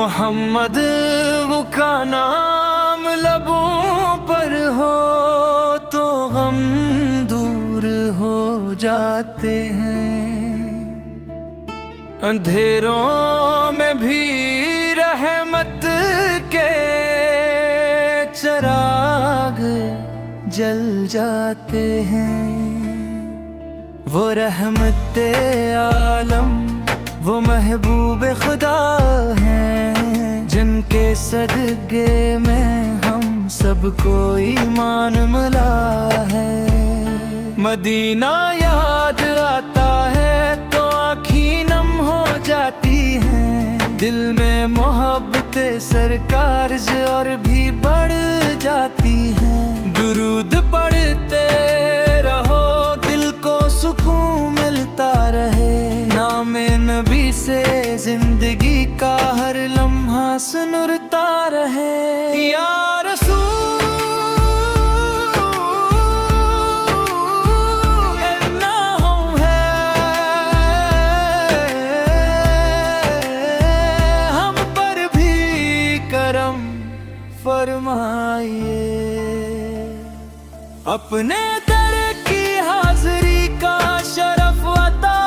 मोहम्मद वो का नाम लबों पर हो तो गम दूर हो जाते हैं। अंधेरों में भी रहमत के चिराग जल जाते हैं। वो रहमत आलम वो महबूब खुदा हैं, जिनके सदके में हम सबको ईमान मिला है। मदीना याद आता है तो आँखें नम हो जाती हैं। दिल में मोहब्बत सरकार और भी बढ़ जाती हैं। दुरूद पढ़ते रहो दिल को सुकून मिलता रहे। नाम नबी से जिंदगी का हर लम्हा सुनरता रहे। या रसूल नाम है, हम पर भी करम फरमाइए। अपने दर की हाजिरी का शरफ अता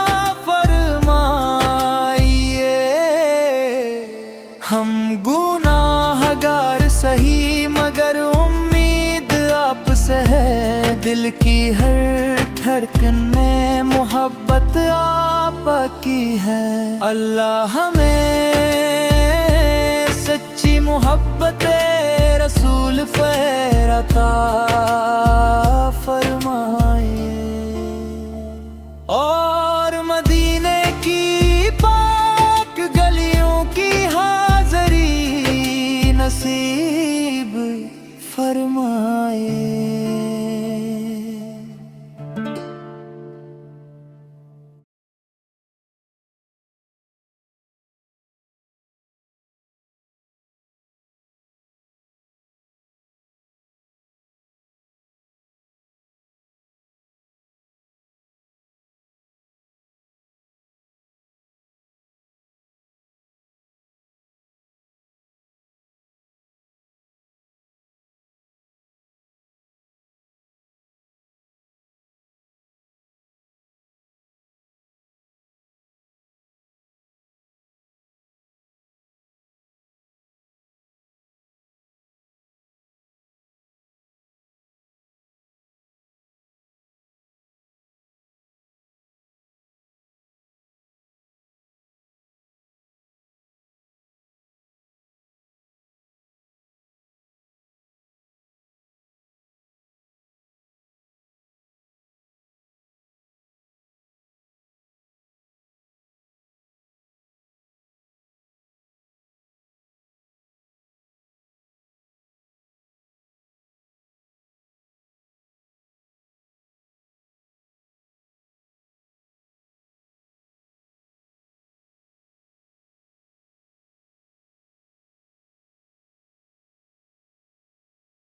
हम गुनाहगार सही मगर उम्मीद आपसे है। दिल की हर धड़कन में मोहब्बत आपकी है। अल्लाह हमें सच्ची मोहब्बत रसूल पर अता फरमाए। और मदीने की पाक गलियों की नसीब फरमाए।